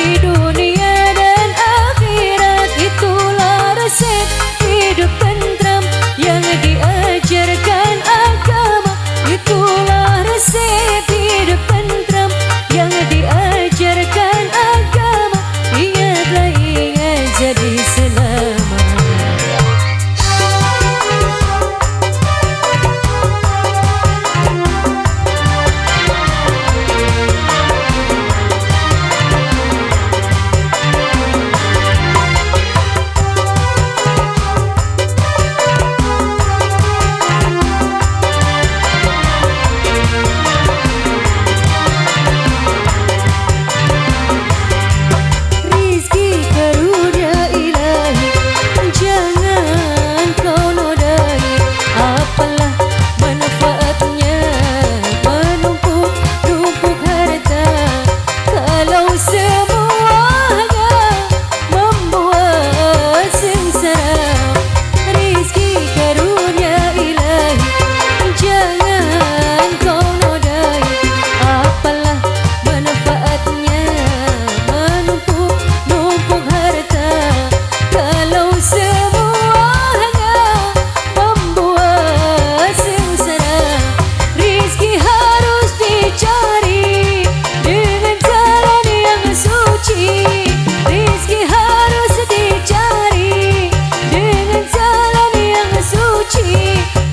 di dunia dan akhirat. Itulah resep hidup tentram yang diajarkan agama. Itulah resep hidup tentram yang diajarkan agama. Ingatlah ingat jadi selamat.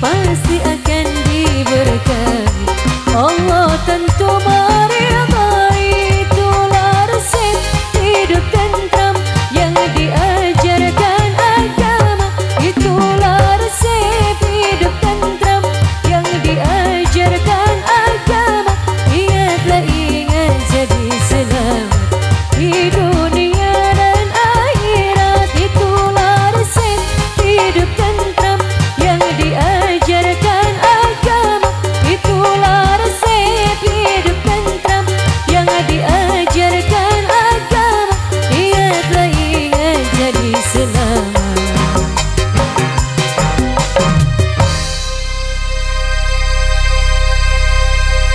Pasti akan diberkahi Allah, tentu meridai. Itulah resep hidup tentram yang diajarkan agama. Itulah resep hidup tentram yang diajarkan agama. Ingatlah ingat jadi selamat di dunia dan akhirat. Itulah resep hidup tentram yang diajarkan agama. Itulah resep hidup tentram yang diajarkan agama. Ingatlah ingat jadi selamat.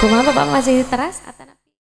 Kumaha Bapak masih teras?